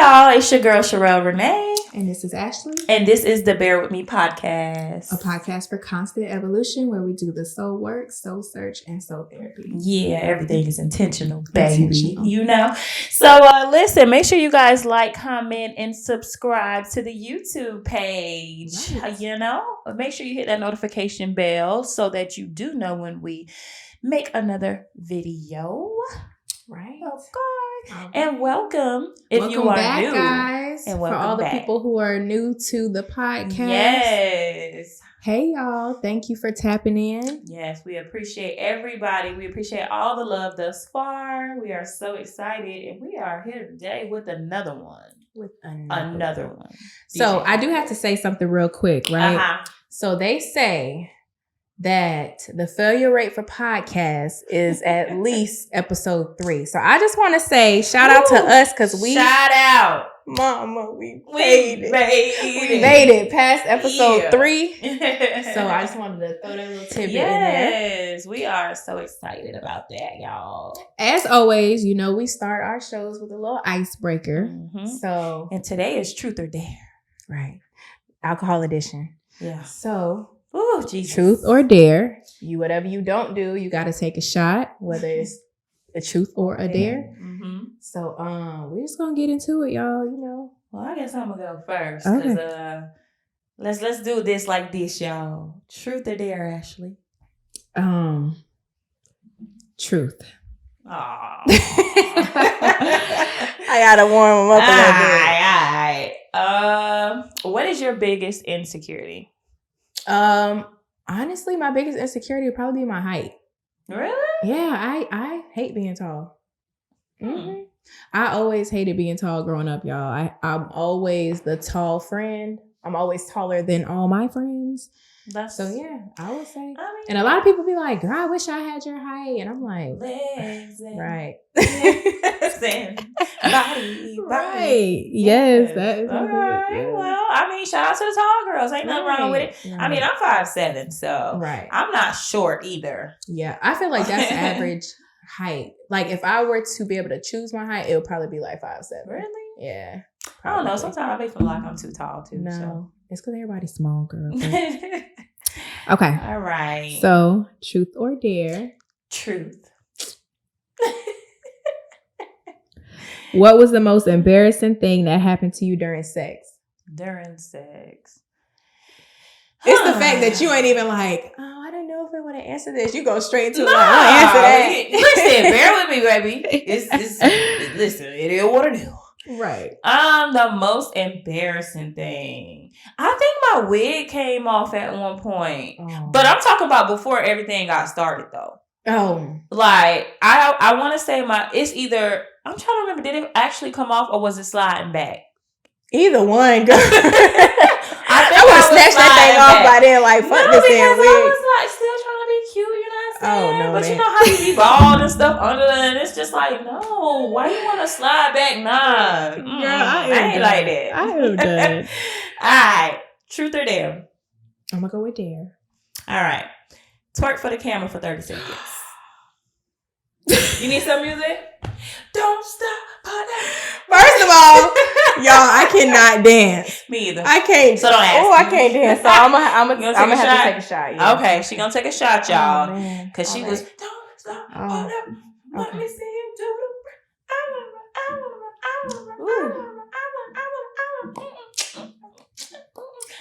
y'all, it's your girl Sherelle Renae. And this is Ashley. And this is the Bear With Me podcast. A podcast for constant evolution where we do the soul work, soul search, and soul therapy. Yeah, everything is intentional, baby. You know? So listen, make sure you guys like, comment, and subscribe to the YouTube page. Right. You know? Make sure you hit that notification bell so that you do know when we make another video. Right. Okay. And welcome if you are back, new, guys. and for all the people who are new to the podcast. Yes. Hey y'all, thank you for tapping in. Yes, we appreciate everybody. We appreciate all the love thus far. We are so excited, and we are here today with another one. Another one. So I do have to say something real quick, right? Uh-huh. So they say that the failure rate for podcasts is at least episode 3. So I just want to say shout out to us because we shout out, Mama, we made it. We made it past episode 3. So I just wanted to throw that little tidbit in there. Yes, we are so excited about that, y'all. As always, you know we start our shows with a little icebreaker. Mm-hmm. So and today is Truth or Dare, right? Alcohol edition. Yeah. So. Oh, Jesus. Truth or dare. Whatever you don't do, you got to take a shot, whether it's a truth or a dare. Mm-hmm. So, we're just gonna get into it, y'all. You know. Well, I guess I'm gonna go first. Okay. Let's do this like this, y'all. Truth or dare, Ashley? Truth. Aww. I gotta warm them up a little bit. What is your biggest insecurity? Honestly, my biggest insecurity would probably be my height. Really? Yeah, I hate being tall. Mm-hmm. I always hated being tall growing up, y'all. I'm always the tall friend. I'm always taller than all my friends. So yeah, I would say. And a lot of people be like, girl, I wish I had your height. And I'm like, legs and right. Legs and body. Right. Yes, that is all right. Well, I mean, shout out to the tall girls. Ain't nothing wrong with it. Right. I mean, I'm 5'7", so right. I'm not short either. Yeah, I feel like that's average height. Like if I were to be able to choose my height, it would probably be like 5'7". Really? Yeah. Probably. I don't know. Sometimes I feel like I'm too tall too. No, so. It's because everybody's small, girl. Okay. All right. So, truth or dare? Truth. What was the most embarrassing thing that happened to you during sex? During sex. It's the fact that you ain't even like, oh, I don't know if I want to answer this. You go straight into no, it. I'll answer that. Listen, bear with me, baby. Listen, it is what it is. Right. The most embarrassing thing. I think my wig came off at one point. Oh. But I'm talking about before everything got started though. Oh. Like I want to say it's either, I'm trying to remember, did it actually come off or was it sliding back? Either one, girl. I would have snatched that thing off by then, like, fuck this damn wig. I was like still trying to be cute, you know what I'm saying? Oh, no, but man. you know how you be bald and stuff under there, and it's just like, no, why you want to slide back? Nah. Girl, I ain't done. like that. I am done. All right. Truth or dare? I'm going to go with dare. All right. Twerk for the camera for 30 seconds. You need some music? Don't stop. First of all, y'all, I cannot dance. Me either. I can't. So don't ask. Oh, I can't dance. So I'm gonna have to take a shot. Yeah. Okay, she gonna take a shot, y'all, because she was. Don't stop. Let me see you do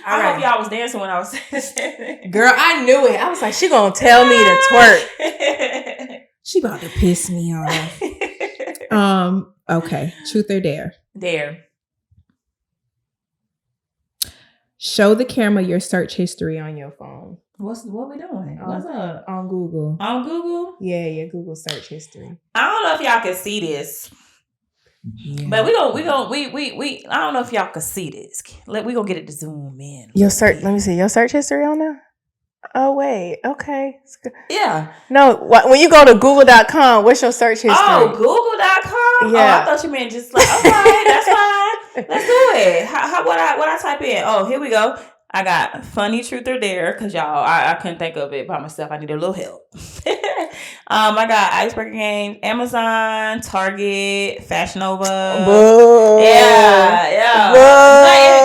I hope y'all was dancing when I was saying. Girl, I knew it. I was like, she gonna tell me to twerk. She about to piss me off. Okay. Truth or dare? Dare. Show the camera your search history on your phone. What we doing? What's up? On Google. On Google? Yeah, your Google search history. I don't know if y'all can see this. Yeah. But we I don't know if y'all can see this. We gonna get it to zoom in. Let me see. Your search history on there? Oh, wait. Okay. Yeah. No, when you go to google.com, what's your search history? Oh, google.com? Yeah. Oh, I thought you meant just like, okay, that's fine. Let's do it. What I type in? Oh, here we go. I got funny truth or dare because y'all, I couldn't think of it by myself. I need a little help. I got icebreaker game, Amazon, Target, Fashion Nova. Yeah.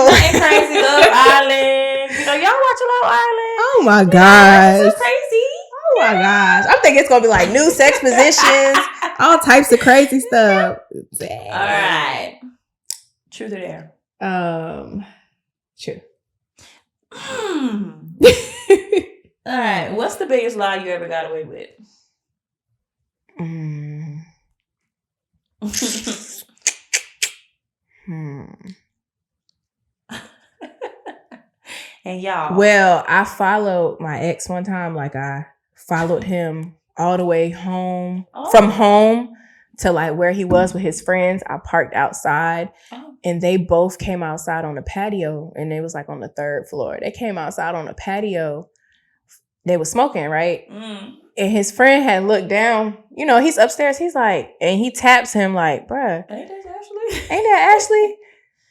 Nothing crazy. Love Island. You know, y'all watch Love Island. Oh my gosh. This is crazy. Oh my gosh. I'm thinking it's gonna be like new sex positions, all types of crazy stuff. Dang. All right. Truth or dare? True. All right. What's the biggest lie you ever got away with? And y'all. Well, I followed my ex one time. Like I followed him all the way home from home to like where he was with his friends. I parked outside and they both came outside on the patio, and they was like on the 3rd floor. They came outside on the patio. They were smoking, right? And his friend had looked down. You know, he's upstairs. He's like, and he taps him like, bruh. Ain't that Ashley? Ain't that Ashley?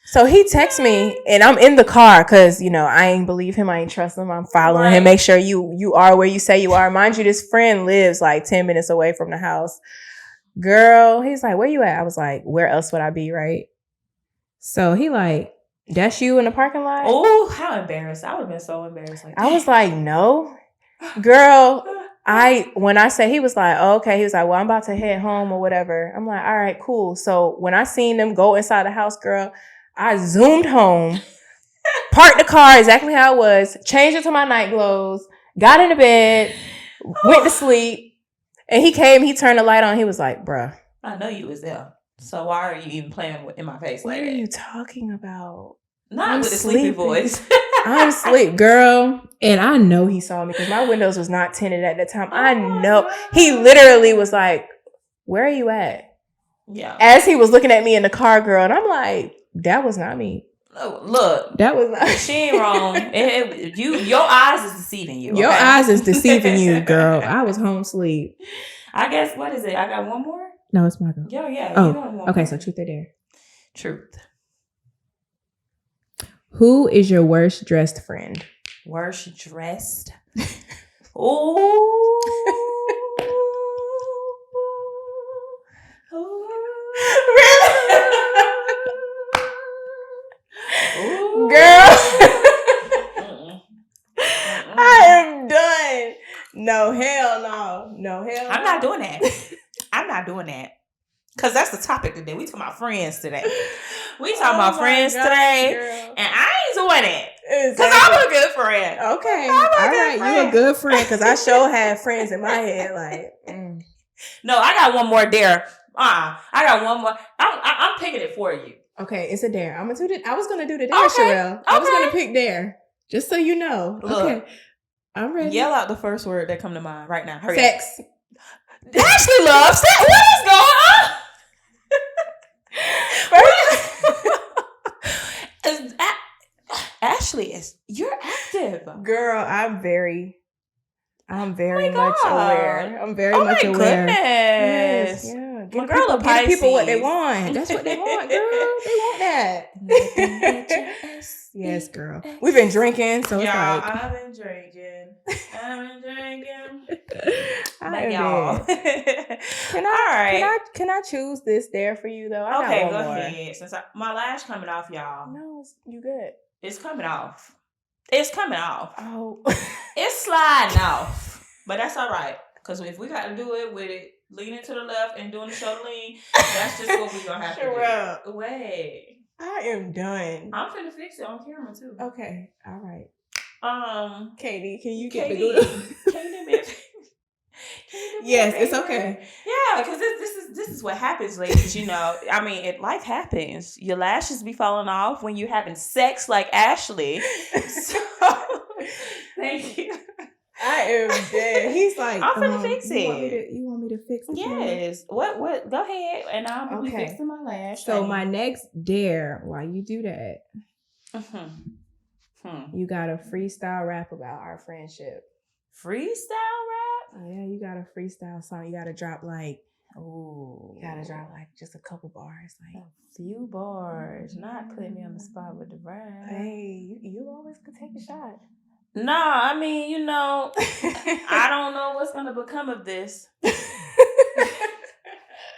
So he texts me, and I'm in the car because, you know, I ain't believe him. I ain't trust him. I'm following him. Make sure you are where you say you are. Mind you, this friend lives like 10 minutes away from the house. Girl, he's like, where you at? I was like, where else would I be, right? So he like, that's you in the parking lot? Oh, how embarrassed. I would have been so embarrassed. Like, I was like, no. Girl, when I said, he was like, oh, okay. He was like, well, I'm about to head home or whatever. I'm like, all right, cool. So when I seen them go inside the house, girl, I zoomed home, parked the car exactly how it was, changed it to my night clothes, got into bed, went to sleep, and he came, he turned the light on. He was like, bruh. I know you was there. So why are you even playing in my face like that? What are you talking about? Not with the sleepy voice. I'm asleep, girl. And I know he saw me because my windows was not tinted at that time. I know. He literally was like, where are you at? Yeah. As he was looking at me in the car, girl. And I'm like, that was not me. Oh, look. That was not. She ain't wrong. Your eyes is deceiving you. Your eyes is deceiving you, girl. I was home sleep. I guess, what is it? I got one more? No, it's my girl. Yeah. Oh, okay. So truth or dare? Truth. Who is your worst dressed friend? Worst dressed? Oh. Really? Girl. I am done. No, hell no. No, hell no. I'm not doing that. Because that's the topic today. We talking about friends today. We talking about friends today. Girl. And I ain't doing it. Because I'm a good friend. Okay. All right. You a good friend. Because I sure have friends in my head. Like, No, I got one more dare. I got one more. I'm picking it for you. Okay. It's a dare. I was going to do the dare, Sherelle. I was going to pick dare. Just so you know. Look, okay. I'm ready. Yell out the first word that come to mind right now. Hurry sex. Up. Ashley loves sex. What is going on? Ashley, you're active. Girl, I'm very much aware. I'm very much aware. Goodness. Yes, yeah. My girl, a Pisces. Give people what they want. That's what they want, girl. They want that. Yes, girl. We've been drinking, so it's like I've been drinking. Like y'all. Can I choose this dare for you though? Okay, go ahead. Since my lash coming off, y'all. No, you good. It's coming off. Oh. It's sliding off. But that's all right. Because if we got to do it with it leaning to the left and doing the shoulder lean, that's just what we're going to have to do. Wait. I am done. I'm finna fix it on camera too. Okay. All right. Katie, can you get the glue? Yes, it's okay. Yeah, because this is what happens, ladies. You know, I mean, life happens. Your lashes be falling off when you're having sex, like Ashley. So, thank you. I am dead. He's like, I'm finna fix it. You want me to fix it? Yes. What? Go ahead, and I'm be fixing my lash. So my next dare, while you do that, you got a freestyle rap about our friendship. Freestyle rap? Yeah, you got a freestyle song. You got to drop like Ooh. You gotta drop like just a couple bars. Like a few bars. Not putting me on the spot with the rhyme. Hey, you always could take a shot. Nah, I mean, you know, I don't know what's gonna become of this.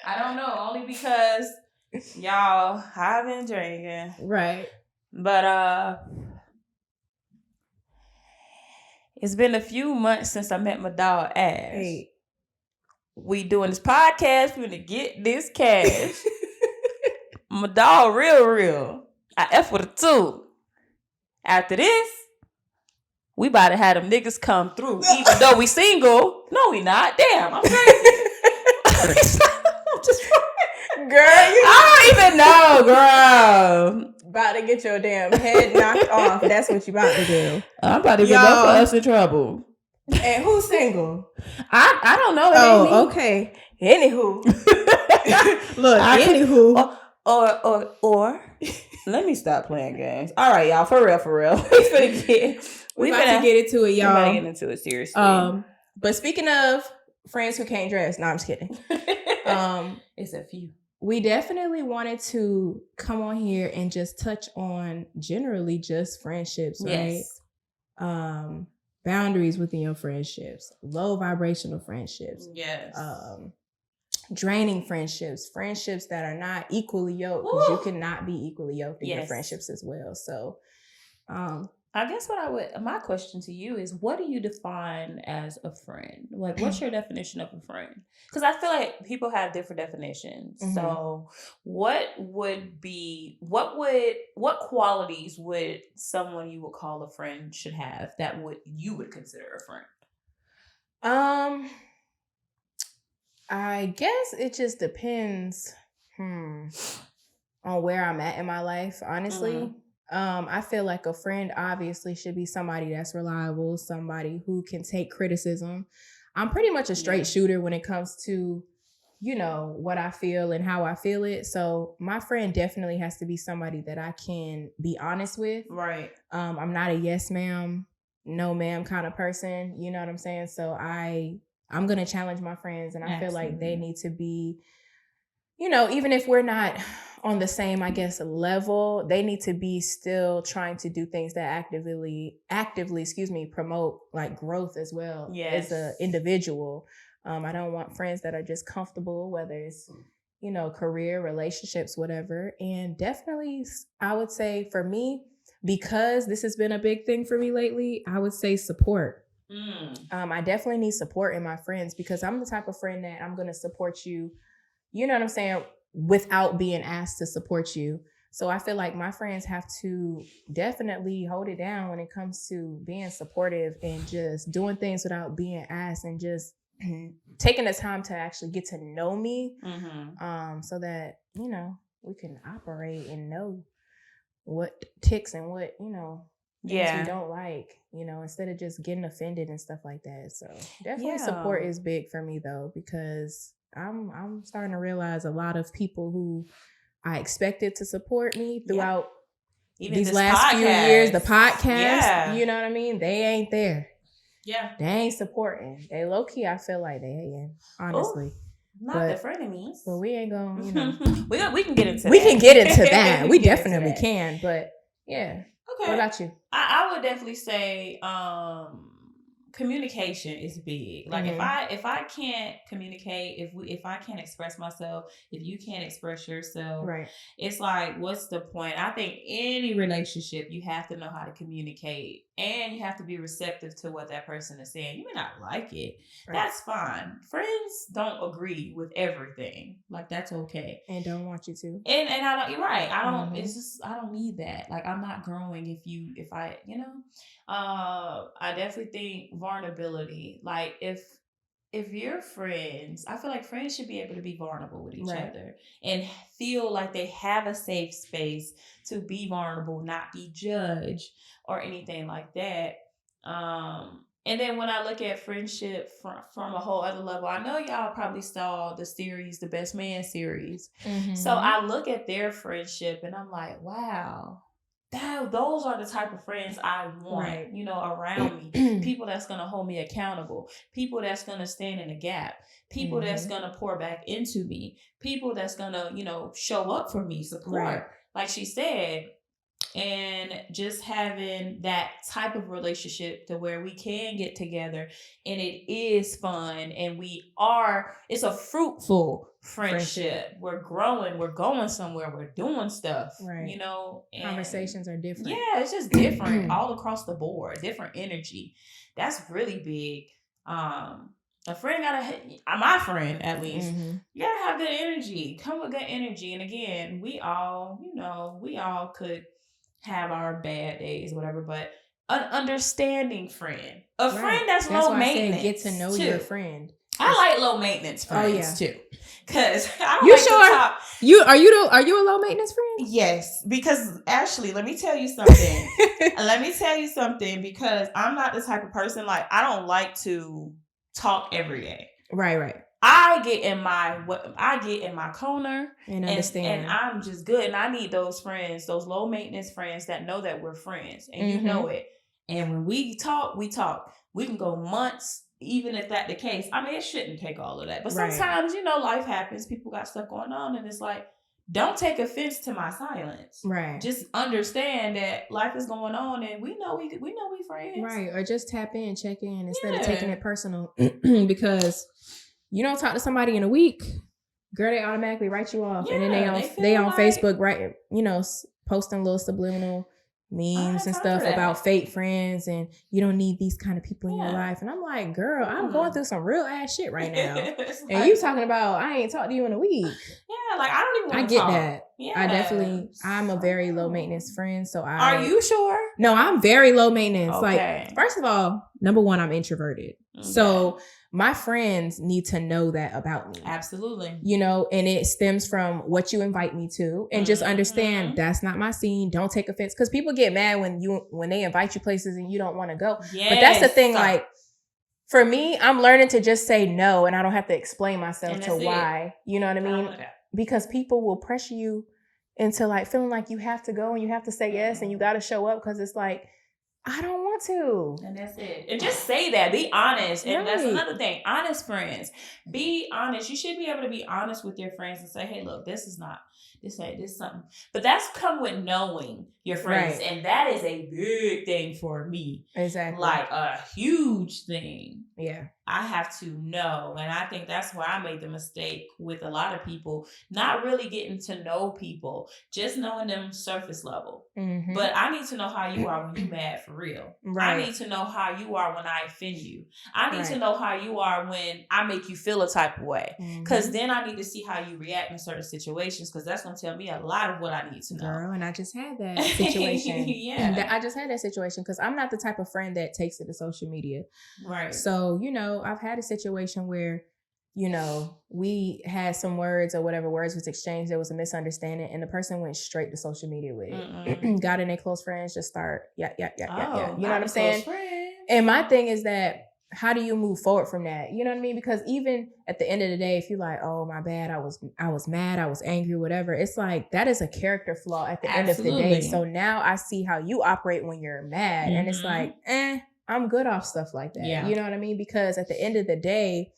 I don't know, only because y'all, I've been drinking. Right. But it's been a few months since I met my dog Ash. Hey. We doing this podcast, we gonna get this cash. My dog real. I F with a 2. After this, we about to have them niggas come through. Even though we single. No, we not. Damn, I'm crazy. Girl, I don't even know, girl. About to get your damn head knocked off. That's what you about to do. I'm about to get both of us in trouble. And who's single? I don't know. Oh, okay. Anywho. Look, anywho. Or let me stop playing games. All right, y'all. For real. We about to get into it, y'all. We about to get into it seriously. But speaking of friends who can't dress, no, I'm just kidding. It's a few. We definitely wanted to come on here and just touch on generally just friendships, right? Yes. Boundaries within your friendships, low vibrational friendships. Yes. Draining friendships that are not equally yoked, because you cannot be equally yoked in your friendships as well. So, I guess my question to you is, what do you define as a friend? Like, what's your definition of a friend? Because I feel like people have different definitions. Mm-hmm. So what qualities would someone you would call a friend should have that you would consider a friend? I guess it just depends on where I'm at in my life, honestly. Mm-hmm. I feel like a friend obviously should be somebody that's reliable, somebody who can take criticism. I'm pretty much a straight shooter when it comes to, what I feel and how I feel it. So my friend definitely has to be somebody that I can be honest with. Right. I'm not a yes ma'am, no ma'am kind of person. You know what I'm saying? So I'm going to challenge my friends, and I feel like they need to be, even if we're not on the same, I guess, level, they need to be still trying to do things that actively, promote like growth as well as an individual. I don't want friends that are just comfortable, whether it's, career, relationships, whatever. And definitely, I would say for me, because this has been a big thing for me lately, I would say support. I definitely need support in my friends, because I'm the type of friend that I'm going to support you, you know what I'm saying, without being asked to support you. So I feel like my friends have to definitely hold it down when it comes to being supportive and just doing things without being asked, and just taking the time to actually get to know me, so that, we can operate and know what ticks and what, things we don't like, instead of just getting offended and stuff like that. So definitely support is big for me, though, because I'm starting to realize a lot of people who I expected to support me throughout these last few years, the podcast, you know what I mean? They ain't there. Yeah. They ain't supporting. They low key, I feel like they ain't, honestly. Not the frenemies. But we ain't going, we can get into that. We can get into that. We definitely can. But yeah. Okay. What about you? I would definitely say communication is big. Like if I can't communicate, if I can't express myself, if you can't express yourself, right, it's like, what's the point? I think any relationship, you have to know how to communicate, and you have to be receptive to what that person is saying. You may not like it. Right. That's fine. Friends don't agree with everything. Like, that's okay. And don't want you to. And I don't, you're right. I don't, it's just, I don't need that. Like, I'm not growing if I I definitely think vulnerability. Like, if you're friends, I feel like friends should be able to be vulnerable with each other and feel like they have a safe space to be vulnerable, not be judged or anything like that. And then when I look at friendship from a whole other level, I know y'all probably saw the series, the Best Man series. Mm-hmm. So I look at their friendship and I'm like, wow, those are the type of friends I want, Right. around me. People that's going to hold me accountable. People that's going to stand in the gap. People that's going to pour back into me. People that's going to, show up for me, support. Right. Like she said, and just having that type of relationship to where we can get together and it is fun and it's a fruitful friendship. We're growing, we're going somewhere, we're doing stuff, right. And conversations are different. Yeah, it's just different all across the board, different energy. That's really big. A friend my friend at least, you gotta have good energy. Come with good energy. And again, we all could have our bad days, whatever, but an understanding friend. A friend that's low maintenance. Get to know your friend. I like low maintenance friends too. Cause I don't you like sure? to talk. Are you a low maintenance friend? Yes, because Ashley, let me tell you something. Because I'm not the type of person, like, I don't like to talk every day. Right. I get in my corner and understand, and I'm just good. And I need those friends, those low maintenance friends that know that we're friends, and you know it. And when we talk, we can go months, even if that's the case. I mean, it shouldn't take all of that, but sometimes life happens. People got stuff going on, and it's like, don't take offense to my silence. Right. Just understand that life is going on, and we know we friends. Right. Or just tap in, check in instead of taking it personal, because you don't talk to somebody in a week, girl, they automatically write you off, and then they on Facebook, right? Posting little subliminal memes and stuff about fake friends, and you don't need these kind of people in your life. And I'm like, girl, I'm going through some real ass shit right now, and you talking about I ain't talked to you in a week. Yeah, like I don't even want to talk. That. Yeah, I'm a very low maintenance friend. So Are you sure? No, I'm very low maintenance. Okay. Like, first of all, number one, I'm introverted. Okay. So my friends need to know that about me. Absolutely. And it stems from what you invite me to, and just understand that's not my scene. Don't take offense, because people get mad when they invite you places and you don't want to go. Yes. But that's the thing. Like, for me, I'm learning to just say no, and I don't have to explain myself to why. You know what I mean? Because people will pressure you into like feeling like you have to go and you have to say yes and you got to show up, because it's like, I don't want to. And that's it. And just say that. Be honest. And that's another thing. Honest friends. Be honest. You should be able to be honest with your friends and say, hey, look, this is something. But that's come with knowing your friends. Right. And that is a big thing for me. Exactly. Like a huge thing. Yeah. I have to know. And I think that's where I made the mistake with a lot of people, not really getting to know people, just knowing them surface level. Mm-hmm. But I need to know how you are when you're mad for real. Right. I need to know how you are when I offend you. I need to know how you are when I make you feel a type of way. Because then I need to see how you react in certain situations, because that's going to tell me a lot of what I need to know. Girl, and I just had that situation. Yeah. I just had that situation because I'm not the type of friend that takes it to social media. Right. So, I've had a situation where, we had some words or whatever words was exchanged. There was a misunderstanding, and the person went straight to social media with it. Got in their close friends, just start, yeah. You know what I'm saying? And my thing is that, how do you move forward from that? You know what I mean? Because even at the end of the day, if you're like, oh, my bad, I was mad, I was angry, whatever, it's like, that is a character flaw at the end of the day. So now I see how you operate when you're mad. And it's like, I'm good off stuff like that. Yeah. You know what I mean? Because at the end of the day,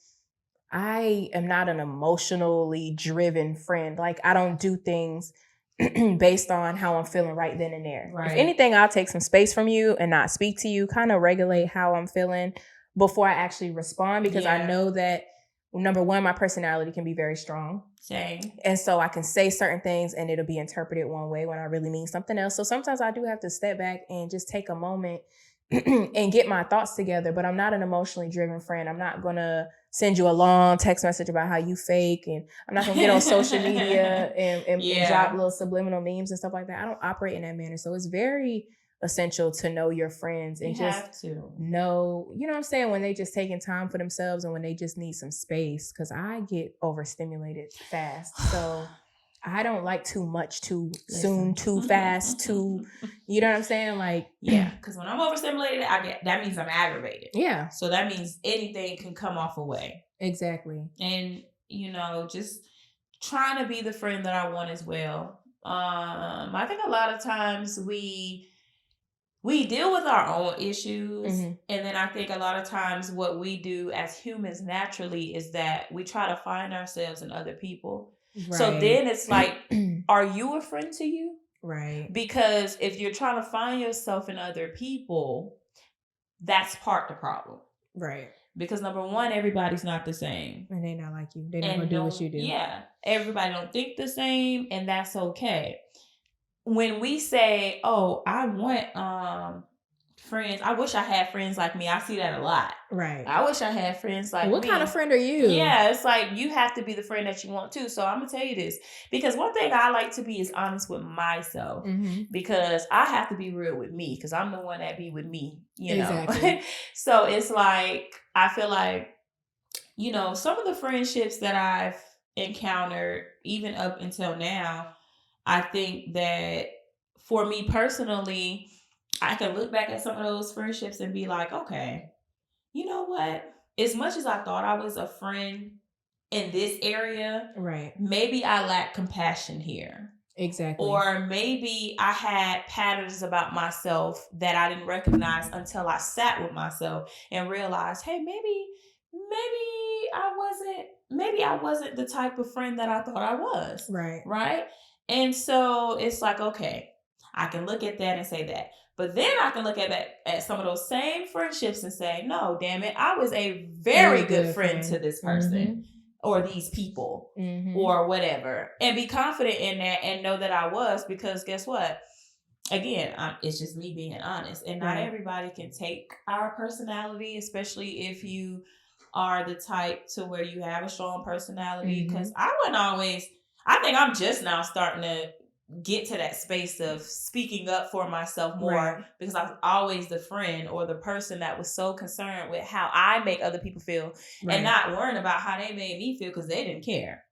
I am not an emotionally driven friend. Like, I don't do things based on how I'm feeling right then and there. Right. If anything, I'll take some space from you and not speak to you, kind of regulate how I'm feeling before I actually respond, because I know that, number one, my personality can be very strong. Same. And so I can say certain things and it'll be interpreted one way when I really mean something else. So sometimes I do have to step back and just take a moment and get my thoughts together. But I'm not an emotionally driven friend. I'm not going to send you a long text message about how you fake, and I'm not going to get on social media and drop little subliminal memes and stuff like that. I don't operate in that manner. So it's very essential to know your friends and just know, you know what I'm saying, when they just taking time for themselves and when they just need some space, because I get overstimulated fast. So I don't like too much too soon, too fast, too, you know what I'm saying? Like, yeah, because when I'm overstimulated, that means I'm aggravated. Yeah. So that means anything can come off a way. Exactly. And, just trying to be the friend that I want as well. I think a lot of times we deal with our own issues, Mm-hmm. and then I think a lot of times what we do as humans naturally is that we try to find ourselves in other people. So Right. then it's like, are you a friend to you? Right. Because if you're trying to find yourself in other people, that's part the problem. Right. Because number one, everybody's not the same. And they not like you. They're not gonna do what you do. Yeah. Everybody don't think the same, and that's okay. When we say, oh, I want friends, I wish I had friends like me. I see that a lot. Right. I wish I had friends like what me. kind of friend are you? Yeah, it's like you have to be the friend that you want too. So I'm gonna tell you this, because one thing I like to be is honest with myself, because I have to be real with me, because I'm the one that be with me, you know. Exactly. So it's like, I feel like, you know, some of the friendships that I've encountered, even up until now, I think that for me personally, I can look back at some of those friendships and be like, okay, you know what? As much as I thought I was a friend in this area, Right. maybe I lack compassion here. Exactly. Or maybe I had patterns about myself that I didn't recognize until I sat with myself and realized, hey, maybe I wasn't the type of friend that I thought I was. Right. Right? And so it's like, okay, I can look at that and say that. But then I can look at some of those same friendships and say, no, damn it, I was a very good friend to this person or these people or whatever. And be confident in that and know that I was, because guess what? Again, it's just me being honest. And not everybody can take our personality, especially if you are the type to where you have a strong personality. Because I think I'm just now starting to get to that space of speaking up for myself more, because I was always the friend or the person that was so concerned with how I make other people feel and not worrying about how they made me feel, because they didn't care.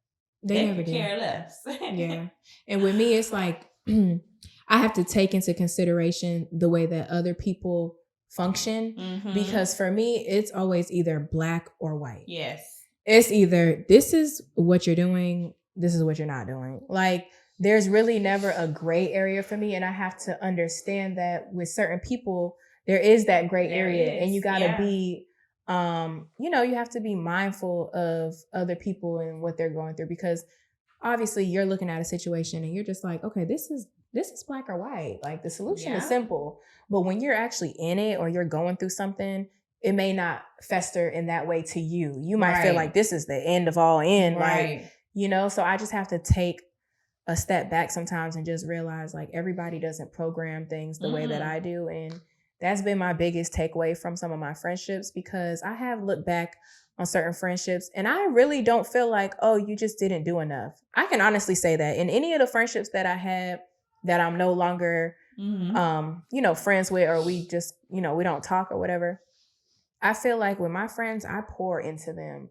They never care less. Yeah. And with me, it's like I have to take into consideration the way that other people function, because for me, it's always either black or white. Yes. It's either this is what you're doing, this is what you're not doing. Like, there's really never a gray area for me. And I have to understand that with certain people, there is that gray area. And you got to be, you have to be mindful of other people and what they're going through, because obviously you're looking at a situation and you're just like, okay, this is black or white. Like, the solution is simple. But when you're actually in it or you're going through something, it may not fester in that way to you. You might feel like this is the end of all end. Like, so I just have to take a step back sometimes and just realize, like, everybody doesn't program things the way that I do. And that's been my biggest takeaway from some of my friendships, because I have looked back on certain friendships and I really don't feel like, oh, you just didn't do enough. I can honestly say that in any of the friendships that I had that I'm no longer, friends with, or we just, we don't talk or whatever. I feel like with my friends, I pour into them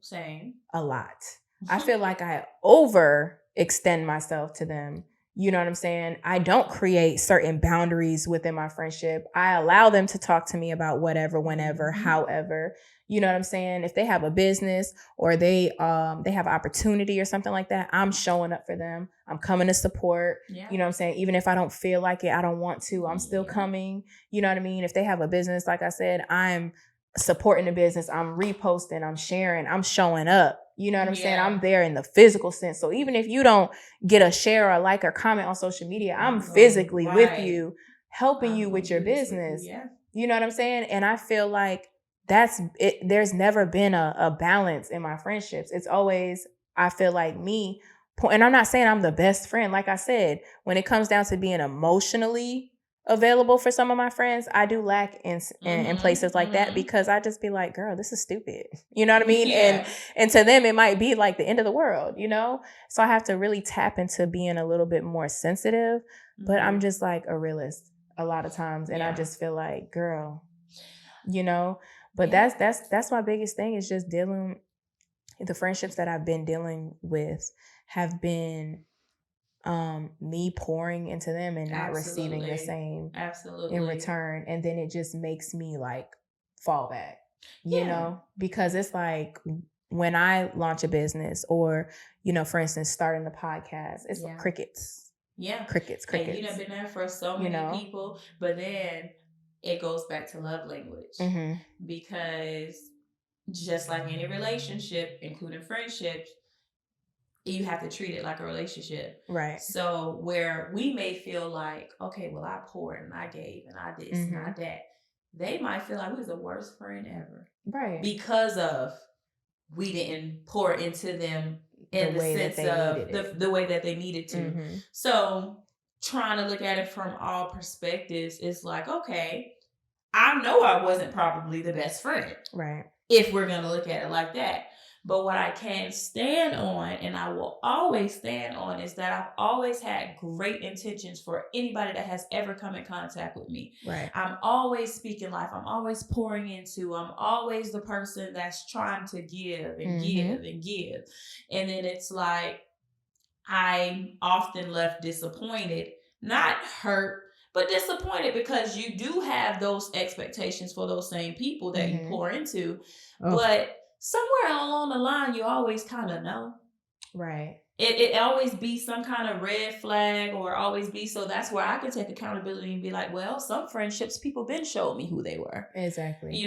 a lot. I feel like I overextend myself to them. You know what I'm saying? I don't create certain boundaries within my friendship. I allow them to talk to me about whatever, whenever, however. You know what I'm saying? If they have a business or they have opportunity or something like that, I'm showing up for them. I'm coming to support. Yeah. You know what I'm saying? Even if I don't feel like it, I don't want to, I'm still coming. You know what I mean? If they have a business, like I said, I'm supporting the business. I'm reposting, I'm sharing, I'm showing up. You know what I'm saying? I'm there in the physical sense. So even if you don't get a share or a like or comment on social media, I'm physically with you, helping you with your business. You know what I'm saying? And I feel like that's it. There's never been a balance in my friendships. It's always, I feel like me, and I'm not saying I'm the best friend. Like I said, when it comes down to being emotionally available for some of my friends, I do lack in places like that, because I just be like, girl, this is stupid. You know what I mean? And to them, it might be like the end of the world, So I have to really tap into being a little bit more sensitive, but I'm just like a realist a lot of times. And I just feel like, girl, but that's my biggest thing, is just the friendships that I've been dealing with have been me pouring into them and not receiving the same in return. And then it just makes me like fall back, because it's like when I launch a business or, for instance, starting the podcast, it's crickets. Yeah. Crickets. And you done been there for so many people, but then it goes back to love language. Because just like any relationship, including friendships, you have to treat it like a relationship. Right. So where we may feel like, okay, well, I poured and I gave and I this and I that, they might feel like we was the worst friend ever. Right. Because of we didn't pour into them in the sense of the way that they needed to. So trying to look at it from all perspectives is like, okay, I know I wasn't probably the best friend. Right. If we're going to look at it like that. But what I can stand on, and I will always stand on, is that I've always had great intentions for anybody that has ever come in contact with me. Right. I'm always speaking life. I'm always pouring into. I'm always the person that's trying to give and give and give. And then it's like, I'm often left disappointed, not hurt, but disappointed, because you do have those expectations for those same people that you pour into. But somewhere along the line, you always kind of know. Right. It always be some kind of red flag, or always be. So that's where I can take accountability and be like, well, some friendships, people been showed me who they were. Exactly.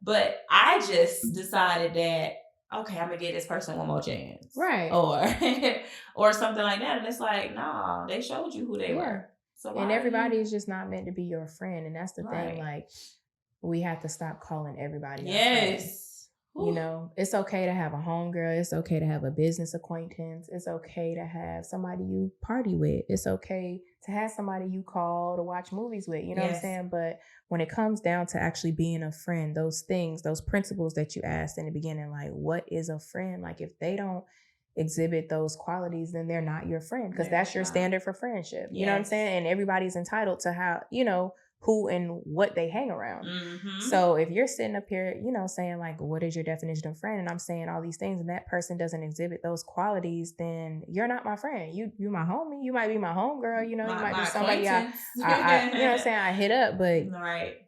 But I just decided that, okay, I'm gonna give this person one more chance. Right. Or something like that. And it's like, nah, they showed you who they were. So and everybody is just not meant to be your friend. And that's the thing. Like, we have to stop calling everybody our friend. It's okay to have a homegirl. It's okay to have a business acquaintance. It's okay to have somebody you party with. It's okay to have somebody you call to watch movies with. You know what I'm saying? But when it comes down to actually being a friend, those things, those principles that you asked in the beginning, like, what is a friend? Like, if they don't exhibit those qualities, then they're not your friend, because that's your standard for friendship. You know what I'm saying? And everybody's entitled to how, who and what they hang around. So if you're sitting up here, saying like, what is your definition of friend? And I'm saying all these things, and that person doesn't exhibit those qualities, then you're not my friend. You my homie. You might be my homegirl. You might be somebody I you know what I'm saying, I hit up, but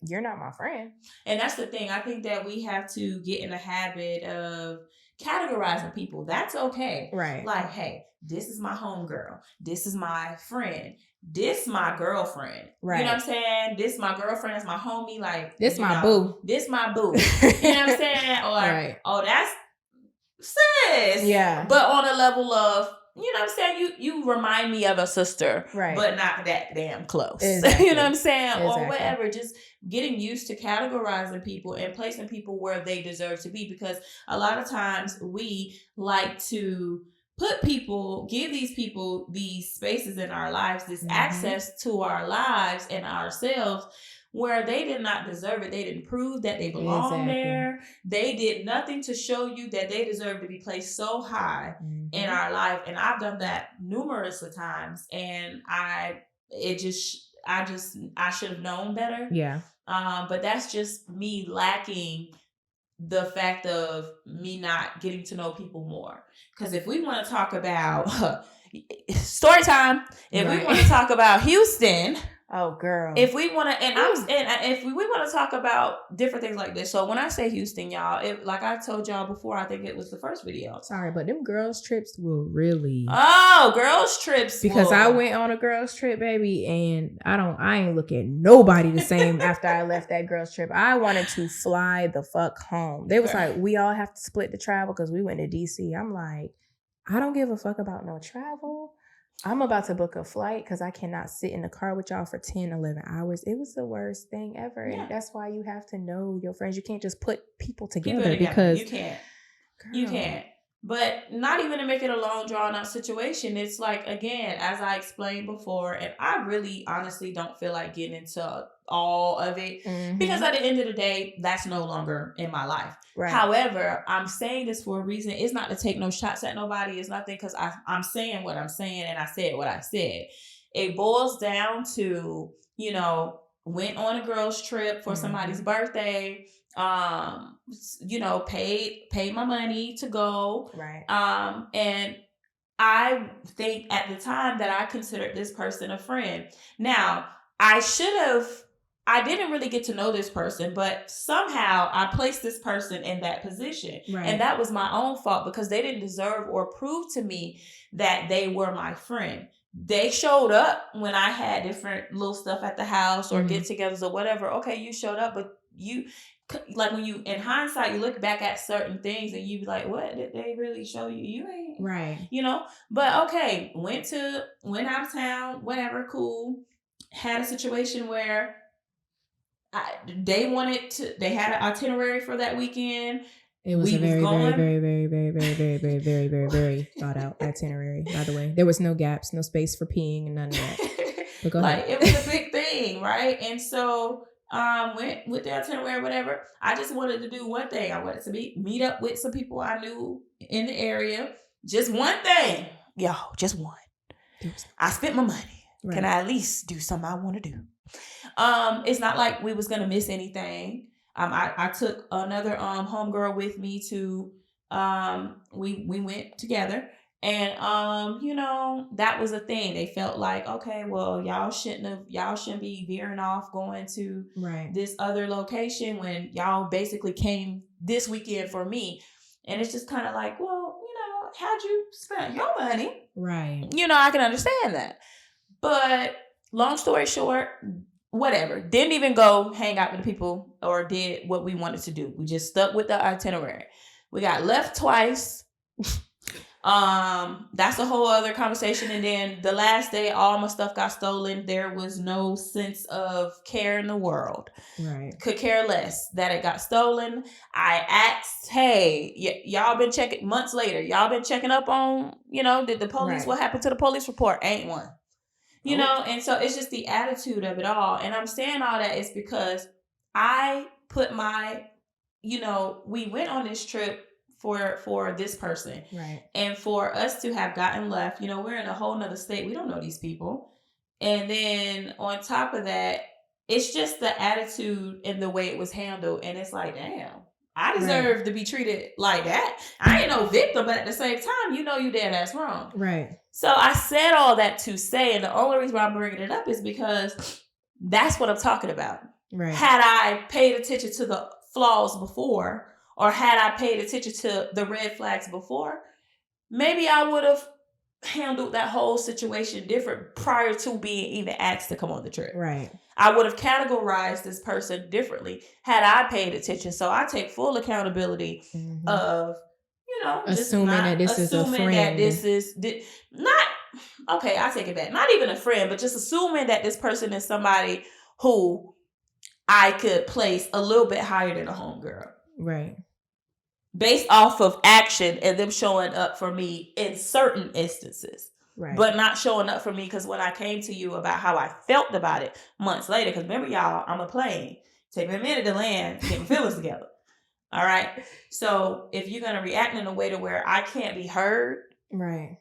you're not my friend. And that's the thing. I think that we have to get in the habit of categorizing people. That's okay. Right. Like, hey, this is my homegirl. This is my friend. This my girlfriend. Right. You know what I'm saying? This my girlfriend. That's my homie. Like, this my boo. This my boo. You know what I'm saying? Or, oh, that's sis. Yeah. But on a level of, you know what I'm saying? You remind me of a sister. Right. But not that damn close. Exactly. You know what I'm saying? Exactly. Or whatever. Just getting used to categorizing people and placing people where they deserve to be. Because a lot of times we like to give these people these spaces in our lives, this access to our lives and ourselves, where they did not deserve it. They didn't prove that they belong there. They did nothing to show you that they deserve to be placed so high in our life. And I've done that numerous of times. And I should have known better. Yeah. But that's just me lacking the fact of me not getting to know people more. Because if we want to talk about story time, if we want to talk about Houston, oh girl, if we want to, if we want to talk about different things like this. So when I say Houston, y'all, like I told y'all before, I think it was the first video. Sorry, but them girls trips will really. Oh, girls trips. Because I went on a girls trip, baby, and I ain't look at nobody the same after I left that girls trip. I wanted to fly the fuck home. They was like, we all have to split the travel because we went to DC. I'm like, I don't give a fuck about no travel. I'm about to book a flight because I cannot sit in the car with y'all for 10, 11 hours. It was the worst thing ever. Yeah. And that's why you have to know your friends. You can't just put people together because you can't. Girl. You can't. But not even to make it a long drawn out situation. It's like, again, as I explained before, and I really honestly don't feel like getting into all of it because at the end of the day, that's no longer in my life. Right. However, I'm saying this for a reason. It's not to take no shots at nobody. It's nothing, because I'm saying what I'm saying, and I said what I said. It boils down to, went on a girls trip for somebody's birthday, paid my money to go. Right. And I think at the time that I considered this person a friend. Now, I didn't really get to know this person, but somehow I placed this person in that position. Right. And that was my own fault, because they didn't deserve or prove to me that they were my friend. they showed up when I had different little stuff at the house or get-togethers or whatever. Okay, you showed up, but you, like, when you, in hindsight, you look back at certain things and you be like, what did they really show you? You ain't right. But okay, went out of town, whatever, cool. Had a situation where they had an itinerary for that weekend. It was a very thought out itinerary, by the way. There was no gaps, no space for peeing and none of that. But go ahead. It was a big thing, right? And so went with the itinerary, whatever. I just wanted to do one thing. I wanted to meet up with some people I knew in the area. Just one thing. Yo, just one. I spent my money. Right. Can I at least do something I want to do? It's not like we was gonna miss anything. I took another homegirl with me to we went together, and that was a thing. They felt like, okay, well, y'all shouldn't be veering off going to this other location when y'all basically came this weekend for me. And it's just kind of like, well, how'd you spend your money? Right. I can understand that. But long story short, whatever. Didn't even go hang out with the people or did what we wanted to do. We just stuck with the itinerary. We got left twice. That's a whole other conversation. And then the last day, all my stuff got stolen. There was no sense of care in the world. Right. Could care less that it got stolen. I asked, hey, y'all been checking months later. Y'all been checking up on, did the police, what happened to the police report? Ain't one. And so it's just the attitude of it all. And I'm saying all that is because I put we went on this trip for this person. Right. And for us to have gotten left, we're in a whole nother state. We don't know these people. And then on top of that, it's just the attitude and the way it was handled. And it's like, damn, I deserve to be treated like that. I ain't no victim, but at the same time, you dead ass wrong. Right. So I said all that to say, and the only reason why I'm bringing it up is because that's what I'm talking about. Right. Had I paid attention to the flaws before, or had I paid attention to the red flags before, maybe I would have handled that whole situation different prior to being even asked to come on the trip. Right. I would have categorized this person differently had I paid attention. So I take full accountability of, assuming that this is a friend. That this is not, okay, I take it back. Not even a friend, but just assuming that this person is somebody who I could place a little bit higher than a homegirl. Right. Based off of action and them showing up for me in certain instances. Right. But not showing up for me because when I came to you about how I felt about it months later, because remember, y'all, I'm a plane. Take me a minute to land, get my feelings together. All right. So if you're gonna react in a way to where I can't be heard, right?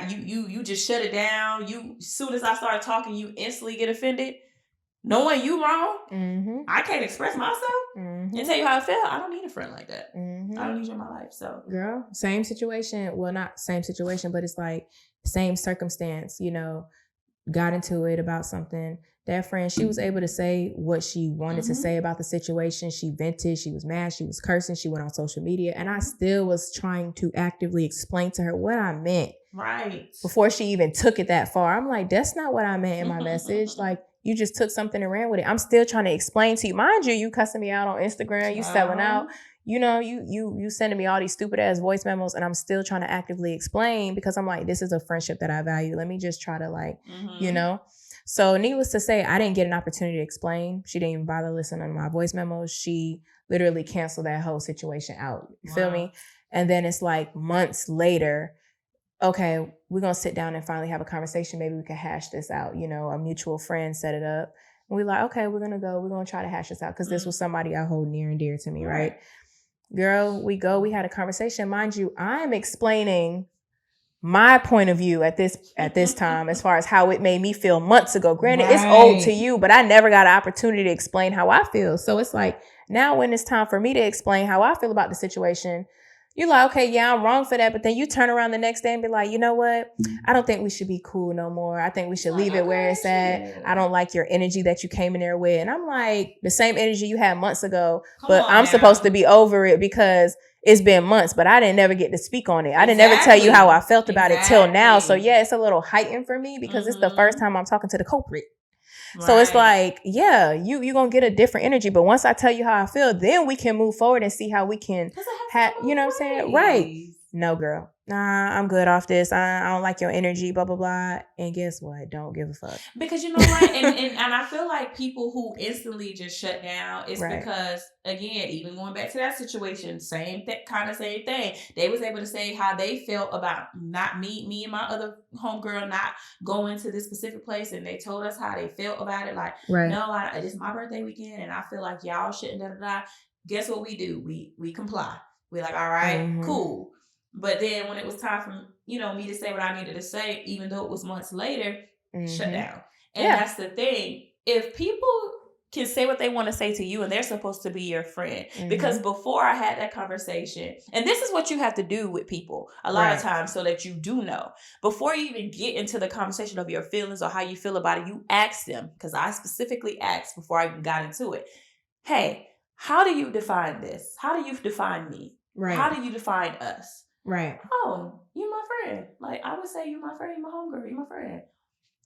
You just shut it down. As soon as I start talking, you instantly get offended, knowing you wrong. I can't express myself and tell you how I feel. I don't need a friend like that. I don't need you in my life. So, girl, same situation. Well, not same situation, but it's like same circumstance. Got into it about something. That friend, she was able to say what she wanted to say about the situation. She vented. She was mad. She was cursing. She went on social media. And I still was trying to actively explain to her what I meant. Right. Before she even took it that far. I'm like, that's not what I meant in my message. Like, you just took something and ran with it. I'm still trying to explain to you. Mind you cussing me out on Instagram. You selling out. You sending me all these stupid ass voice memos, and I'm still trying to actively explain because I'm like, this is a friendship that I value. Let me just try to So needless to say, I didn't get an opportunity to explain. She didn't even bother listening to my voice memos. She literally canceled that whole situation out. You feel me? And then it's like months later, okay, we're going to sit down and finally have a conversation. Maybe we can hash this out. A mutual friend set it up. And we're like, okay, we're going to try to hash this out because this was somebody I hold near and dear to me, right? Girl, we had a conversation. Mind you, I'm explaining my point of view at this time as far as how it made me feel months ago. Granted, It's old to you, but I never got an opportunity to explain how I feel. So it's like now when it's time for me to explain how I feel about the situation, You're like, okay, yeah, I'm wrong for that. But then you turn around the next day and be like, you know what? I don't think we should be cool no more. I think we should leave it where it's at. I don't like your energy that you came in there with. And I'm like, the same energy you had months ago, but I'm supposed to be over it because it's been months, but I didn't never get to speak on it. I didn't never tell you how I felt about it till now. So yeah, it's a little heightened for me because it's the first time I'm talking to the culprit. Right. So it's like, yeah, you're going to get a different energy. But once I tell you how I feel, then we can move forward and see how we can have, you know what I'm saying? Right. No, girl. Nah, I'm good off this. I don't like your energy, blah, blah, blah. And guess what? Don't give a fuck. Because you know what? and I feel like people who instantly just shut down is because, again, even going back to that situation, same thing. They was able to say how they felt about not me and my other homegirl not going to this specific place. And they told us how they felt about it. Like, no, it's my birthday weekend and I feel like y'all shouldn't, da-da-da. Guess what we do? We comply. We're like, all right, cool. But then when it was time for, me to say what I needed to say, even though it was months later, shut down. And that's the thing. If people can say what they want to say to you and they're supposed to be your friend, because before I had that conversation, and this is what you have to do with people a lot of times so that you do know, before you even get into the conversation of your feelings or how you feel about it, you ask them, because I specifically asked before I even got into it, hey, how do you define this? How do you define me? Right. How do you define us? Right. Oh, you my friend. Like, I would say you my friend, you my homegirl, you my friend.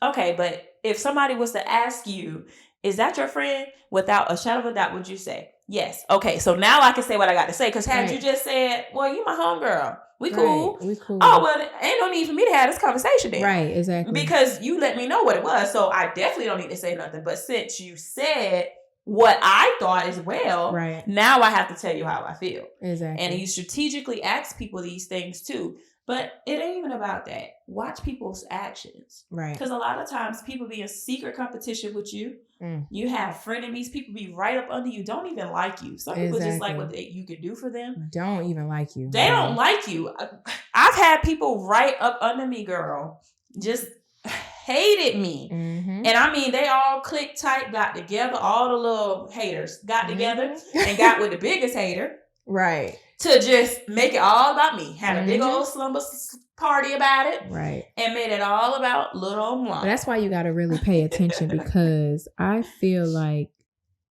Okay, but if somebody was to ask you, is that your friend? Without a shadow of a doubt, would you say, yes? Okay, so now I can say what I got to say. Because had you just said, well, you my homegirl. We cool. We cool. Oh, well, ain't no need for me to have this conversation then. Right, exactly. Because you let me know what it was. So I definitely don't need to say nothing. But since you said what I thought as well, now I have to tell you how I feel. Exactly. And you strategically ask people these things too. But it ain't even about that. Watch people's actions. Right. Because a lot of times people be in secret competition with you. You have frenemies. People be right up under you. Don't even like you. Some people just like what you can do for them. Don't even like you. They don't like you. I've had people right up under me, girl. Just hated me. And I mean, they all clicked tight, got together. All the little haters got together and got with the biggest hater. Right. To just make it all about me. Had a big old slumber party about it. Right. And made it all about little mom. That's why you got to really pay attention, because I feel like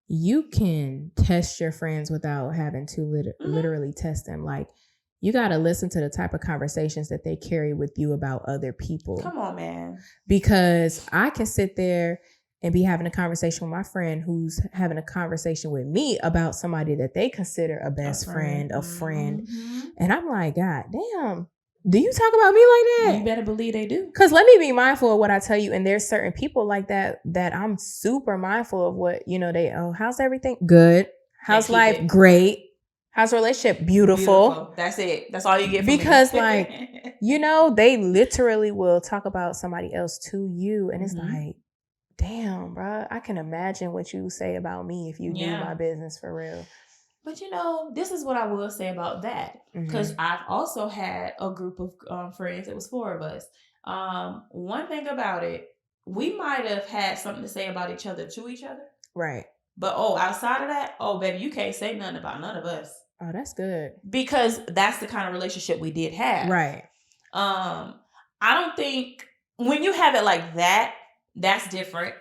you can test your friends without having to literally test them. Like, you got to listen to the type of conversations that they carry with you about other people. Come on, man. Because I can sit there and be having a conversation with my friend who's having a conversation with me about somebody that they consider a best friend, a friend. And I'm like, God damn, do you talk about me like that? You better believe they do. Because let me be mindful of what I tell you. And there's certain people like that I'm super mindful of what, how's everything? Good. How's life? Great. How's relationship? Beautiful. That's it. That's all you get from because me. Like, they literally will talk about somebody else to you. And it's like, damn, bro, I can imagine what you say about me if you knew my business for real. But this is what I will say about that. Because I've also had a group of friends. It was 4 of us. One thing about it, we might have had something to say about each other to each other. Right. But outside of that, baby, you can't say nothing about none of us. Oh, that's good. Because that's the kind of relationship we did have. Right. I don't think when you have it like that, that's different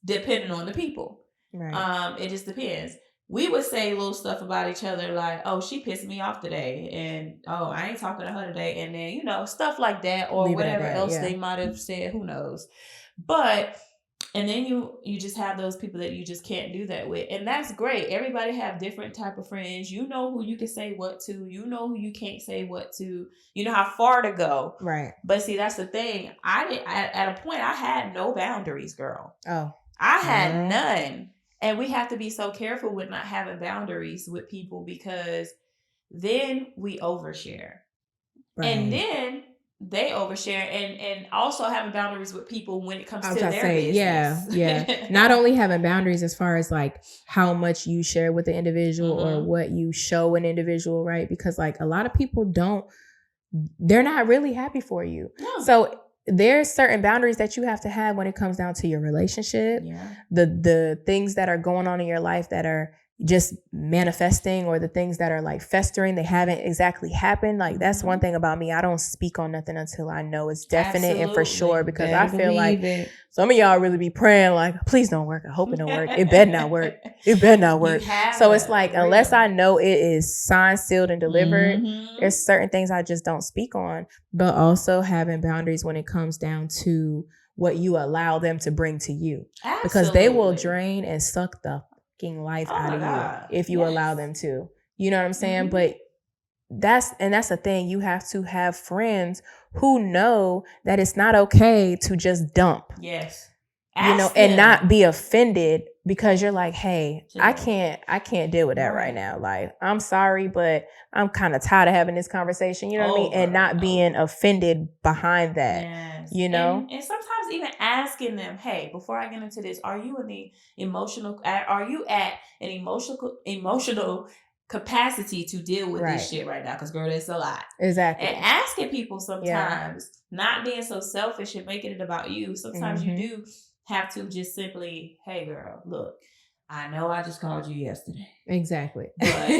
depending on the people. Right. It just depends. We would say little stuff about each other like, oh, she pissed me off today. And, I ain't talking to her today. And then, stuff like that or whatever else they might have said. Who knows? But, and then you just have those people that you just can't do that with. And that's great. Everybody have different type of friends. You know who you can say what to. You know who you can't say what to. You know how far to go. Right. But see, that's the thing. At a point, I had no boundaries, girl. Oh. I had none. And we have to be so careful with not having boundaries with people because then we overshare. Right. And then they overshare and also having boundaries with people when it comes to their business. Yeah. Not only having boundaries as far as like how much you share with the individual or what you show an individual, right? Because like a lot of people they're not really happy for you. No. So there's certain boundaries that you have to have when it comes down to your relationship, the things that are going on in your life that are, just manifesting, or the things that are like festering, they haven't exactly happened. Like that's one thing about me. I don't speak on nothing until I know it's definite and for sure, because I feel like some of y'all really be praying like, please don't work. I hope it don't work. It better not work. It better not work. So it's like, unless I know it is signed, sealed, and delivered, there's certain things I just don't speak on. But also having boundaries when it comes down to what you allow them to bring to you. Absolutely. Because they will drain and suck the life out of you if you allow them to. You know what I'm saying? But that's the thing. You have to have friends who know that it's not okay to just dump. Yes. You know, and not be offended because you're like, hey, I can't deal with that right now. Like, I'm sorry, but I'm kind of tired of having this conversation. You know what I mean? And not being offended behind that. Yes. You know? And sometimes even asking them, hey, before I get into this, are you at an emotional capacity to deal with this shit right now? Because girl, it's a lot. Exactly. And asking people sometimes, not being so selfish and making it about you. Sometimes you do have to just simply, hey girl, look, I know I just called you yesterday. Exactly. But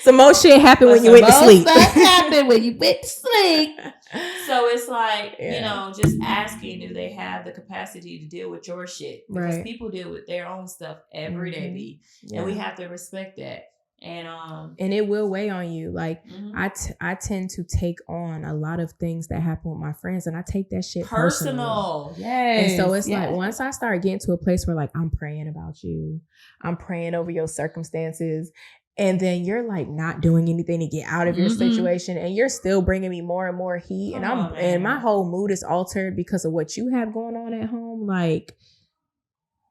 some more shit happened when you went to sleep. Stuff happened when you went to sleep. So it's like, you know, just asking, do they have the capacity to deal with your shit? Because people deal with their own stuff every day, B. And we have to respect that. And it will weigh on you. Like I tend to take on a lot of things that happen with my friends, and I take that shit personal. Yes. And so it's like, once I start getting to a place where like, I'm praying about you, I'm praying over your circumstances, and then you're like not doing anything to get out of your situation, and you're still bringing me more and more heat, and my whole mood is altered because of what you have going on at home. Like,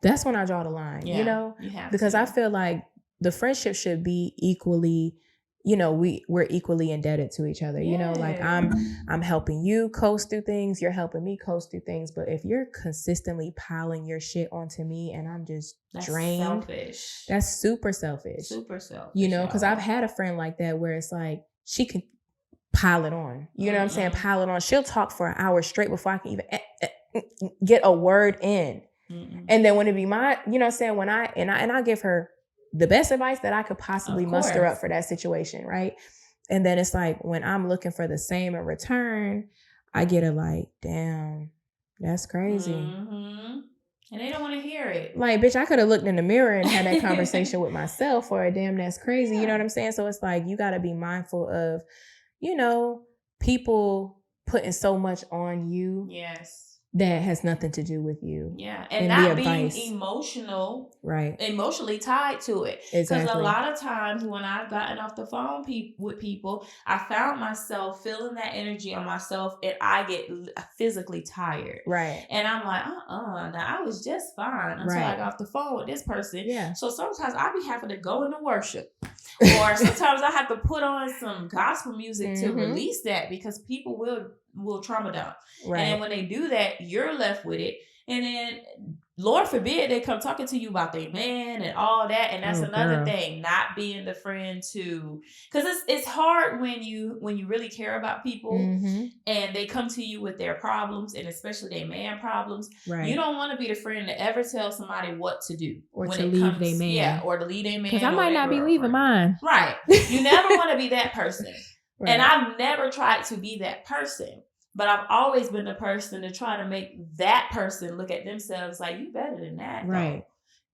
that's when I draw the line, you know, because I feel like the friendship should be equally, you know, we're equally indebted to each other. You know, like I'm helping you coast through things, you're helping me coast through things. But if you're consistently piling your shit onto me and I'm just drained, selfish. That's super selfish. Super selfish. You know, because I've had a friend like that where it's like she can pile it on. You know what I'm saying? Pile it on. She'll talk for an hour straight before I can even get a word in. And then when it be my, you know what I'm saying, when I give her the best advice that I could possibly muster up for that situation, right? And then it's like, when I'm looking for the same in return, I get a like, damn, that's crazy. And they don't want to hear it. Like, bitch, I could have looked in the mirror and had that conversation with myself, or damn, that's crazy. You know what I'm saying? So it's like, you got to be mindful of, you know, people putting so much on you. Yes. That has nothing to do with you. Yeah. And not being emotionally tied to it. Exactly. Because a lot of times when I've gotten off the phone with people, I found myself feeling that energy on myself, and I get physically tired. Right. And I'm like, now I was just fine until I got off the phone with this person. Yeah. So sometimes I be having to go into worship. Or sometimes I have to put on some gospel music to release that, because people will trauma dump. Right. And then when they do that, you're left with it. And then, Lord forbid, they come talking to you about their man and all that. And that's another thing, not being the friend to, because it's hard when you really care about people and they come to you with their problems, and especially their man problems. Right. You don't want to be the friend to ever tell somebody what to do. Or to leave their man. Yeah, or to leave their man. Because I might not be leaving mine. Right. You never want to be that person. Right. And I've never tried to be that person. But I've always been the person to try to make that person look at themselves like, you better than that. Right.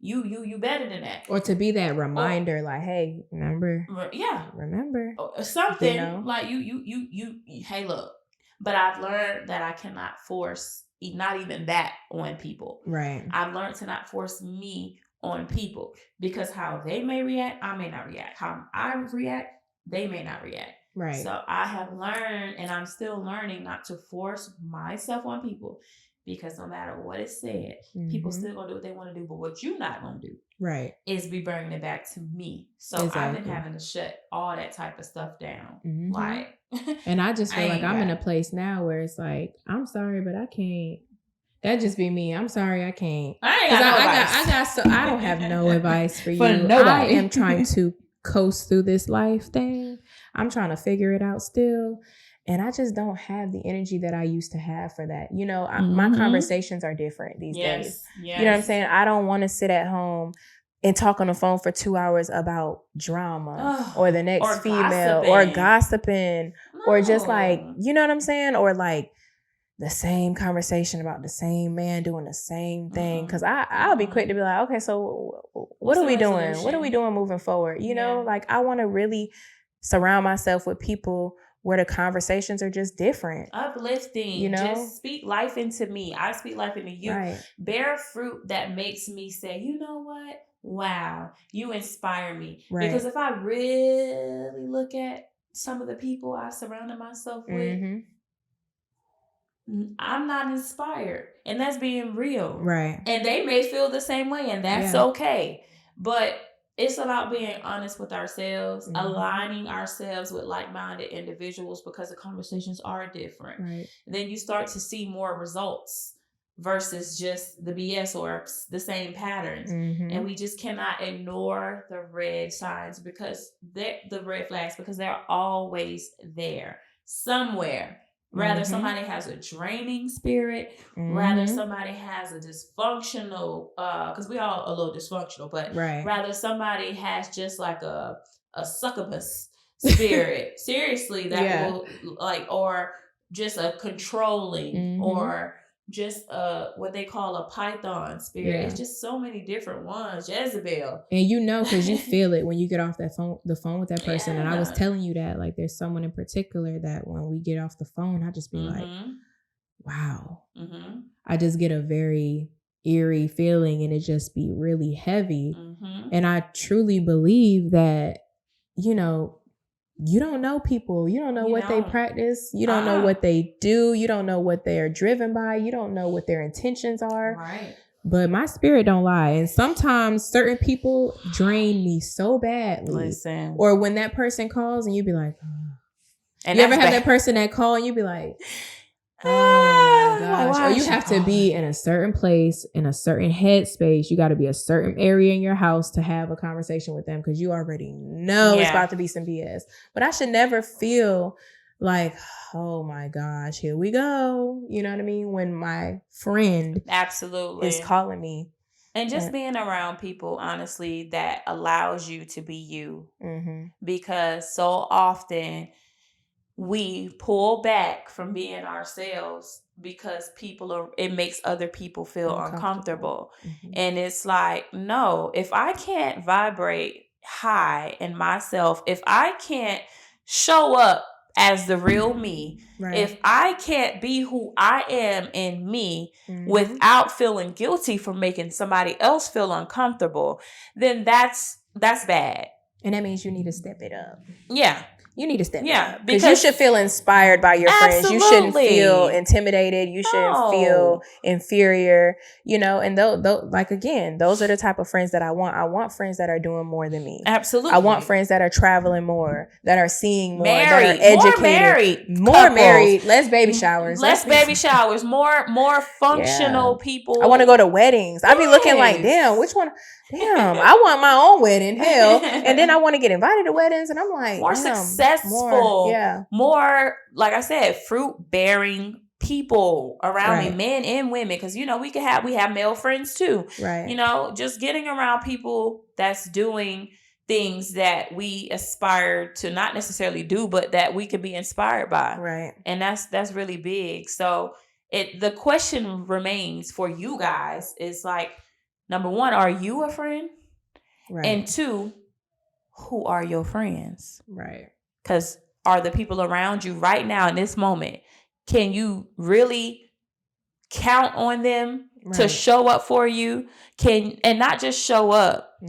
Though. You better than that. Or to be that reminder, like, hey, remember? Yeah. Remember. Or something, you know? Like you, hey, look. But I've learned that I cannot force, not even that, on people. Right. I've learned to not force me on people, because how they may react, I may not react. How I react, they may not react. Right. So I have learned, and I'm still learning, not to force myself on people, because no matter what is said, people still gonna do what they want to do. But what you're not gonna do, right, is be bringing it back to me. So I've been having to shut all that type of stuff down. Like, and I just feel like I'm in a place now where it's like, I'm sorry, but I can't. That just be me. I'm sorry, I can't. I don't have no advice for you. I am trying to coast through this life thing. I'm trying to figure it out still. And I just don't have the energy that I used to have for that. You know, my conversations are different these days. Yes. You know what I'm saying? I don't want to sit at home and talk on the phone for 2 hours about drama or the next or female gossiping. or gossiping or just like, No. you know what I'm saying? Or like the same conversation about the same man doing the same thing. Cause I'll be quick to be like, okay, so what are we doing? What are we doing moving forward? You know, like I want to really surround myself with people where the conversations are just different. Uplifting. You know? Just speak life into me. I speak life into you. Right. Bear fruit that makes me say, you know what? Wow, you inspire me. Right. Because if I really look at some of the people I surrounded myself with, I'm not inspired. And that's being real. Right. And they may feel the same way, and that's okay. But it's about being honest with ourselves, aligning ourselves with like-minded individuals, because the conversations are different. Right. Then you start to see more results versus just the BS or the same patterns. And we just cannot ignore the red signs, because the red flags, because they're always there somewhere. Rather somebody has a draining spirit, rather somebody has a dysfunctional, because we all a little dysfunctional, but rather somebody has just like a succubus spirit. Seriously, that will like, or just a controlling, or just what they call a python spirit. It's just so many different ones. Jezebel. And you know, because you feel it when you get off the phone with that person. And I was telling you that, like, there's someone in particular that when we get off the phone, I just be like, wow. I just get a very eerie feeling, and it just be really heavy. And I truly believe that, you know, you don't know people. You don't know what they practice. You don't know what they do. You don't know what they are driven by. You don't know what their intentions are. Right. But my spirit don't lie. And sometimes certain people drain me so badly. Listen. Or when that person calls and you be like, oh. And you ever have that person that call and you be like, oh my gosh. Or you have to be in a certain place, in a certain headspace. You got to be a certain area in your house to have a conversation with them, because you already know it's about to be some BS. But I should never feel like, oh my gosh, here we go. You know what I mean? When my friend is calling me. And just being around people, honestly, that allows you to be you. Because so often we pull back from being ourselves because it makes other people feel uncomfortable. And it's like, no, if I can't vibrate high in myself, if I can't show up as the real me, if I can't be who I am in me without feeling guilty for making somebody else feel uncomfortable, then that's bad. And that means you need to step it up. Yeah. You need to step it up. Because you should feel inspired by your friends. You shouldn't feel intimidated. You shouldn't feel inferior. You know, and like, again, those are the type of friends that I want. I want friends that are doing more than me. Absolutely. I want friends that are traveling more, that are seeing more, married, that are educated. More married. Less baby showers. Less baby showers. More functional people. I want to go to weddings. I be looking like, damn, which one? Damn, I want my own wedding. Hell. And then I want to get invited to weddings. And I'm like, more successful. More, like I said, fruit-bearing people around me, men and women. Because, you know, we have male friends too. Right. You know, just getting around people that's doing things that we aspire to not necessarily do, but that we could be inspired by. Right. And that's really big. So the question remains for you guys is like, number one, are you a friend? Right. And two, who are your friends? Right. Because are the people around you right now in this moment, can you really count on them to show up for you? And not just show up.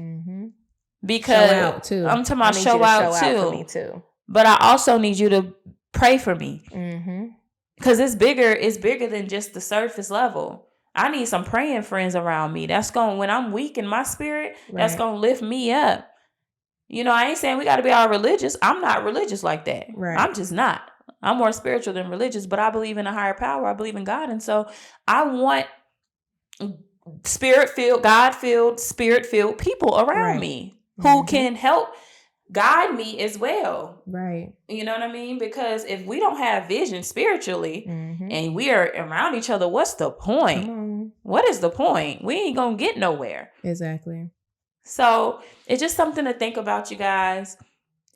Because show out too. I'm talking about show out for me too. But I also need you to pray for me. Because it's bigger than just the surface level. I need some praying friends around me. That's when I'm weak in my spirit, that's going to lift me up. You know, I ain't saying we got to be all religious. I'm not religious like that. Right. I'm just not. I'm more spiritual than religious, but I believe in a higher power. I believe in God. And so I want spirit-filled, God-filled, spirit-filled people around me who can help guide me as well. Right. You know what I mean? Because if we don't have vision spiritually and we are around each other, what's the point? What is the point? We ain't going to get nowhere. Exactly. So it's just something to think about, you guys.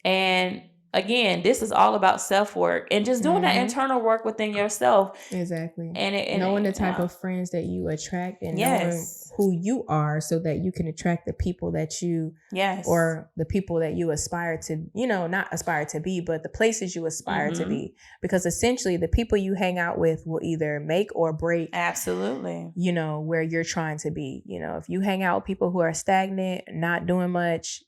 And again, this is all about self-work and just doing that internal work within yourself. Exactly. And knowing the type of friends that you attract and knowing yes, who you are so that you can attract the people that you, yes, or the people that you aspire to, you know, not aspire to be, but the places you aspire to be. Because essentially the people you hang out with will either make or break, absolutely, you know, where you're trying to be. You know, if you hang out with people who are stagnant, not doing much,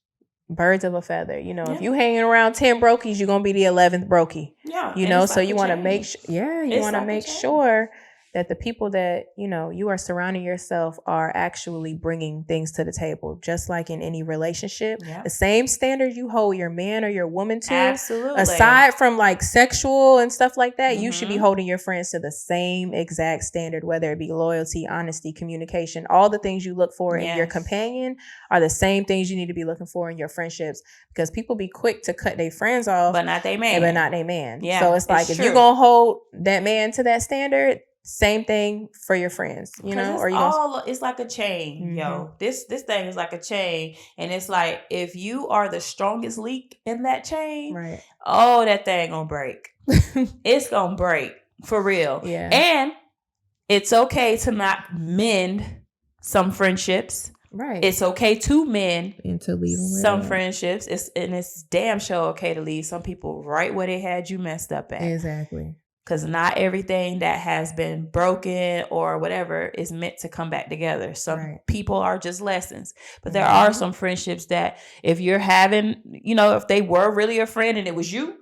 birds of a feather, you know, if you hanging around 10 brokies, you're gonna be the 11th brokey. You know, so you want to make you want to make sure that the people that, you know, you are surrounding yourself are actually bringing things to the table. Just like in any relationship, the same standard you hold your man or your woman to, absolutely, aside from like sexual and stuff like that, you should be holding your friends to the same exact standard, whether it be loyalty, honesty, communication. All the things you look for in your companion are the same things you need to be looking for in your friendships, because people be quick to cut their friends off, but not they man. But not they man. Yeah, so it's like, if you're gonna hold that man to that standard, same thing for your friends, you know, or it's like a chain, yo. This thing is like a chain, and it's like, if you are the strongest link in that chain, right? Oh, that thing gonna break. It's gonna break for real. Yeah, and it's okay to not mend some friendships. Right. It's okay to mend and to leave some friendships. It's damn sure okay to leave some people right where they had you messed up at. Exactly. Because not everything that has been broken or whatever is meant to come back together. Some people are just lessons. But there are some friendships that if you're having, you know, if they were really a friend and it was you,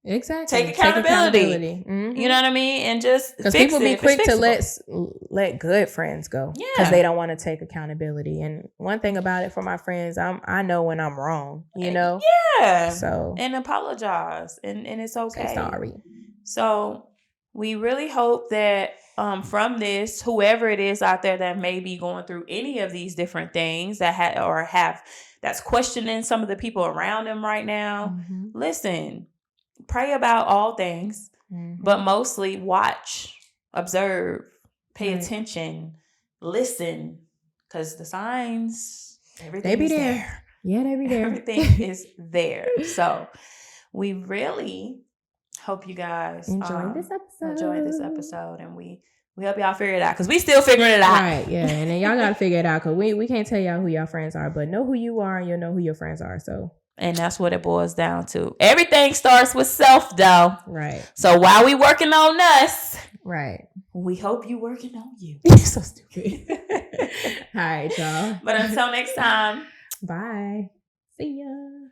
take accountability. You know what I mean? And just because people be quick to let good friends go because they don't want to take accountability. And one thing about it for my friends, I know when I'm wrong, you know? Yeah. So, and apologize. And it's okay. Say sorry. So we really hope that from this, whoever it is out there that may be going through any of these different things that that's questioning some of the people around them right now, listen, pray about all things, but mostly watch, observe, pay attention, listen, because the signs, everything is there. Yeah, they be there. Everything is there. So we really hope you guys enjoy this episode, and we help y'all figure it out, because we still figuring it out. Right, yeah. And then y'all got to figure it out, because we can't tell y'all who your friends are, but know who you are and you'll know who your friends are. So, and that's what it boils down to. Everything starts with self, though. Right. So while we working on us, right, we hope you working on you. You're so stupid. All right, y'all. But until next time. Bye. See ya.